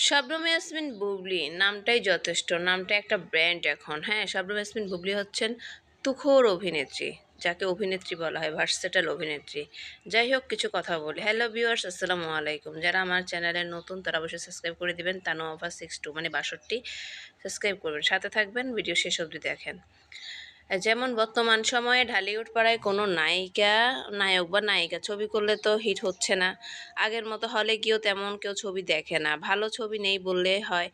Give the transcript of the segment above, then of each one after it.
শবনম ইয়াসমিন বুবলি নামটাই যথেষ্ট। নামটা একটা ব্র্যান্ড এখন। হ্যাঁ, শবনম ইয়াসমিন বুবলি হচ্ছেন তুখোড় অভিনেত্রী, যাকে অভিনেত্রী বলা হয়, ভার্সেটাইল অভিনেত্রী। যাই হোক, কিছু কথা বলি। হ্যালো ভিউয়ার্স, আসসালামু আলাইকুম। যারা আমার চ্যানেলে নতুন তারা অবশ্যই সাবস্ক্রাইব করে দিবেন। তানোভা 62 মানে 62 সাবস্ক্রাইব করবেন, সাথে থাকবেন, ভিডিও শেষ অবধি দেখেন। যেমন বর্তমান সময়ে ঢালিউড পাড়ায় কোনো নায়িকা, নায়ক বা নায়িকা ছবি করলে তো হিট হচ্ছে না। আগের মতো হলে গিয়েও তেমন কেউ ছবি দেখে না, ভালো ছবি নেই বললে হয়।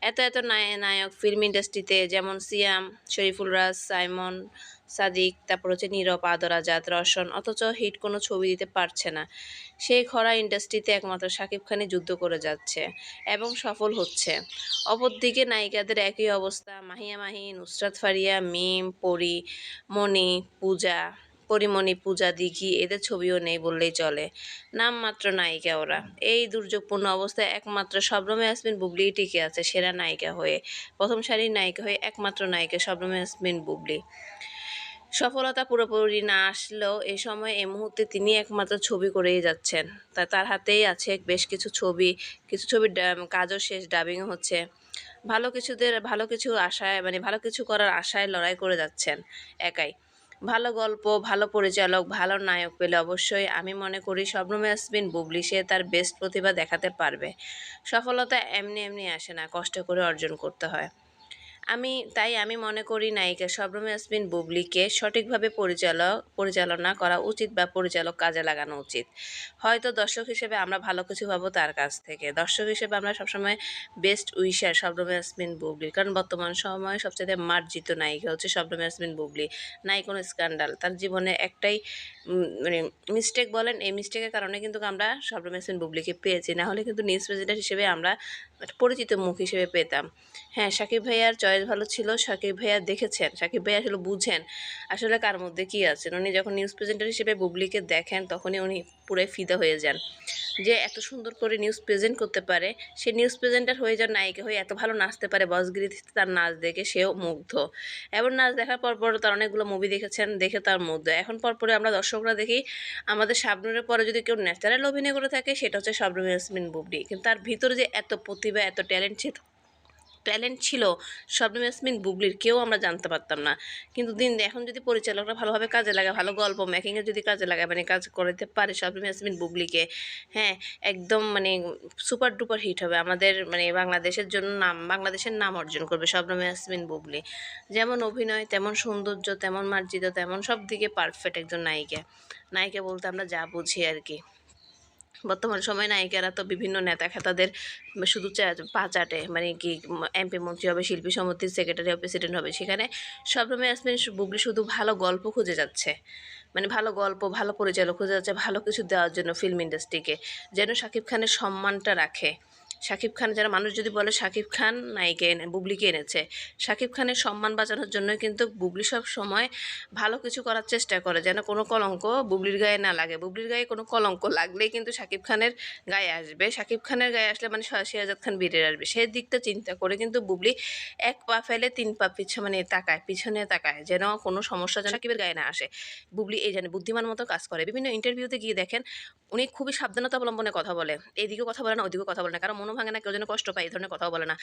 এত এত নায়ক ফিল্ম ইন্ডাস্ট্রিতে, যেমন সিয়াম, শরীফুল রাজ, সাইমন, সাদিক, তারপর হচ্ছে নীরব, আদর, আজাদ, রওশন, অথচ হিট কোনো ছবি দিতে পারছে না। সেই খরা ইন্ডাস্ট্রিতে একমাত্র শাকিব খানই যুদ্ধ করে যাচ্ছে এবং সফল হচ্ছে। অপরদিকে নায়িকাদের একই অবস্থা। মাহিয়া মাহি, নুসরাত ফারিয়া, মিম, পরি, মণি, পূজা, পরিমণি, পূজা দিঘি, এদের ছবিও নেই বললেই চলে। নামমাত্র নায়িকা ওরা। এই দুর্যোগপূর্ণ অবস্থায় একমাত্র শবনম ইয়াসমিন বুবলিই টিকে আছে সেরা নায়িকা হয়ে। প্রথম সারির নায়িকা হয়ে একমাত্র নায়িকা শবনম ইয়াসমিন বুবলি। সফলতা পুরোপুরি না আসলেও এই সময় এই মুহূর্তে তিনি একমাত্র ছবি করেই যাচ্ছেন। তার হাতেই আছে বেশ কিছু ছবি। কিছু ছবির কাজও শেষ, ডাবিংও হচ্ছে। ভালো কিছু আশায়, মানে ভালো কিছু করার আশায় লড়াই করে যাচ্ছেন একাই। ভালো গল্প, ভালো পরিচালক, ভালো নায়ক পেলে অবশ্যই আমি মনে করি শবনম ইয়াসমিন বুবলি সে তার বেস্ট প্রতিভা দেখাতে পারবে। সফলতা এমনি এমনি আসে না, কষ্ট করে অর্জন করতে হয়। আমি মনে করি নায়িকা শবনম ইয়াসমিন বুবলিকে সঠিকভাবে পরিচালনা করা উচিত বা পরিচালক কাজে লাগানো উচিত। হয়তো দর্শক হিসেবে আমরা ভালো কিছু পাবো তার কাছ থেকে। দর্শক হিসেবে আমরা সবসময় বেস্ট উইশার শবনম ইয়াসমিন বুবলির। কারণ বর্তমান সময়ে সবচেয়ে মার্জিত নায়িকা হচ্ছে শবনম ইয়াসমিন বুবলি। নাই কোনো স্ক্যান্ডাল। তার জীবনে একটাই মানে মিস্টেক বলেন, এই মিস্টেকের কারণে কিন্তু আমরা শবনম ইয়াসমিন বুবলিকে পেয়েছি। না হলে কিন্তু নিউজ প্রেজেন্টার হিসেবে আমরা একটা পরিচিত মুখ হিসেবে পেতাম। হ্যাঁ, সাকিব ভাইয়ার চয়েস ভালো ছিল। সাকিব ভাইয়া দেখেছেন, সাকিব ভাইয়া আসলে বুঝেন আসলে কার মধ্যে কী আছে। উনি যখন নিউজ প্রেজেন্টার হিসেবে বুবলিকে দেখেন তখনই উনি পুরাই ফিদা হয়ে যান। যে এত সুন্দর করে নিউজ প্রেজেন্ট করতে পারে, সে নিউজ প্রেজেন্টার হয়ে যান, নায়িকা হয়ে এত ভালো নাচতে পারে, বসগিরিতে তার নাচ দেখে সেও মুগ্ধ। এবার নাচ দেখার পর তার অনেকগুলো মুভি দেখেছেন, দেখে তার মুগ্ধ। এখন পরে আমরা দর্শকরা দেখি আমাদের শাবনূরের পরে যদি কেউ ন্যাচারাল অভিনয় করে থাকে সেটা হচ্ছে শবনম ইয়াসমিন বুবলি। কিন্তু তার ভিতরে যে এত প্রতিভা, এত ট্যালেন্ট ছিল শবনম ইয়াসমিন বুবলির, কেউ আমরা জানতে পারতাম না। কিন্তু এখন যদি পরিচালকরা ভালোভাবে কাজে লাগায়, ভালো গল্প মেকিংয়ে যদি কাজে লাগায়, মানে কাজ করতে পারে শবনম ইয়াসমিন বুবলিকে, হ্যাঁ, একদম মানে সুপার ডুপার হিট হবে। আমাদের মানে বাংলাদেশের নাম অর্জন করবে শবনম ইয়াসমিন বুবলি। যেমন অভিনয়, তেমন সৌন্দর্য, তেমন মার্জিত, তেমন সব দিকে পারফেক্ট একজন নায়িকা। নায়িকা বলতে আমরা যা বুঝি আর কি। বর্তমান সময়ে নায়িকারা তো বিভিন্ন নেতা খেতাদের শুধু পা চাটে, মানে কি এমপি মন্ত্রী হবে, শিল্পী সমিতির সেক্রেটারি হবে, প্রেসিডেন্ট হবে। সেখানে শবনম ইয়াসমিন বুবলি শুধু ভালো গল্প খুঁজে যাচ্ছে, মানে ভালো গল্প, ভালো পরিচালক খুঁজে যাচ্ছে, ভালো কিছু দেওয়ার জন্য ফিল্ম ইন্ডাস্ট্রিকে, যেন শাকিব খানের সম্মানটা রাখে। শাকিব খান, যারা মানুষ যদি বলে শাকিব খান নায়িকা বুবলিকে এনেছে, শাকিব খানের সম্মান বাঁচানোর জন্য কিন্তু বুবলি সব সময় ভালো কিছু করার চেষ্টা করে, যেন কোনো কলঙ্ক বুবলির গায়ে না লাগে। বুবলির গায়ে কোনো কলঙ্ক লাগলেই কিন্তু শাকিব খানের গায়ে আসবে। শাকিব খানের গায়ে আসলে মানে শেহজাদ খান বেরিয়ে আসবে। সেই দিকটা চিন্তা করে কিন্তু বুবলি এক পা ফেলে তিন পা মানে পিছনে তাকায়, যেন কোনো সমস্যা যেন শাকিবের গায়ে না আসে। বুবলি এই জানে বুদ্ধিমান মতো কাজ করে। বিভিন্ন ইন্টারভিউতে গিয়ে দেখেন উনি খুবই সাবধানতা অবলম্বনে কথা বলে। এইদিকেও কথা বলে না, ওইদিকেও কথা বলে না, কারণ মনো ভাঙে না, কেউ যেন কষ্ট পায়, এই ধরনের কথাও বলে না।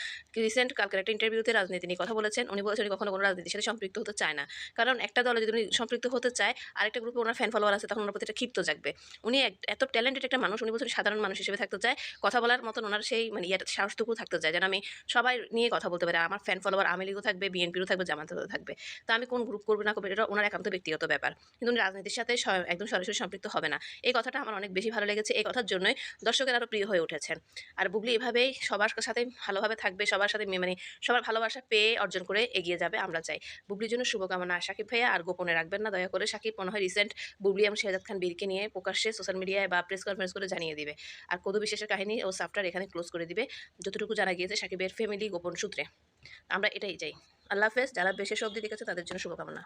রিসেন্ট কালকের একটা ইন্টারভিউতে রাজনীতি নিয়ে কথা বলেছেন। উনি বলেছেন উনি কখনো কোনো রাজনীতির সাথে সম্পৃক্ত হতে চায় না। কারণ একটা দলে যদি উনি সম্পৃক্ত হতে চায়, আরেকটা গ্রুপে ওনার ফ্যান ফলোয়ার আছে, তখন ওনার প্রতি একটা ক্ষিপ্ত জাগবে। উনি এত ট্যালেন্টেড একটা মানুষ, উনি বলছেন সাধারণ মানুষ হিসেবে থাকতে চায়, কথা বলার মতন ওনার সেই মানে সাহসটুকু থাকতে চায়, যেন আমি সবাই নিয়ে কথা বলতে পারি। আমার ফ্যান ফলোয়ার আওয়ামী লীগও থাকবে, বিএনপিরও থাকবে, জামাতেরও থাকবে। তো আমি কোন গ্রুপ করবো না করবো এটা ওনার একান্ত ব্যক্তিগত ব্যাপার। কিন্তু উনি রাজনীতির সাথে একদম সরাসরি সম্পৃক্ত হবে না। এই কথাটা আমার অনেক বেশি ভালো লেগেছে। এই কথার জন্যই দর্শকের আরও প্রিয় হয়ে উঠেছেন। আর বুবলি এভাবেই সবার সাথে ভালোভাবে থাকবে, সবার সাথে মানে সবার ভালোবাসা পেয়ে অর্জন করে এগিয়ে যাবে, আমরা চাই। বুবলির জন্য শুভকামনা। সাকিব ভাইয়া আর গোপনে রাখবেন না দয়া করে। সাকিব মনে হয় রিসেন্ট বুবলি এবং শেহজাদ খান বীরকে নিয়ে প্রকাশ্যে সোশ্যাল মিডিয়ায় বা প্রেস কনফারেন্স করে জানিয়ে দিবে। আর কদু বিশ্বাসের কাহিনী ও সাফটার এখানে ক্লোজ করে দিবে, যতটুকু জানা গিয়েছে সাকিবের ফ্যামিলি গোপন সূত্রে। আমরা এটাই চাই। আল্লাহ হাফেজ। যারা বেশি অবধি দেখেছে তাদের জন্য শুভকামনা।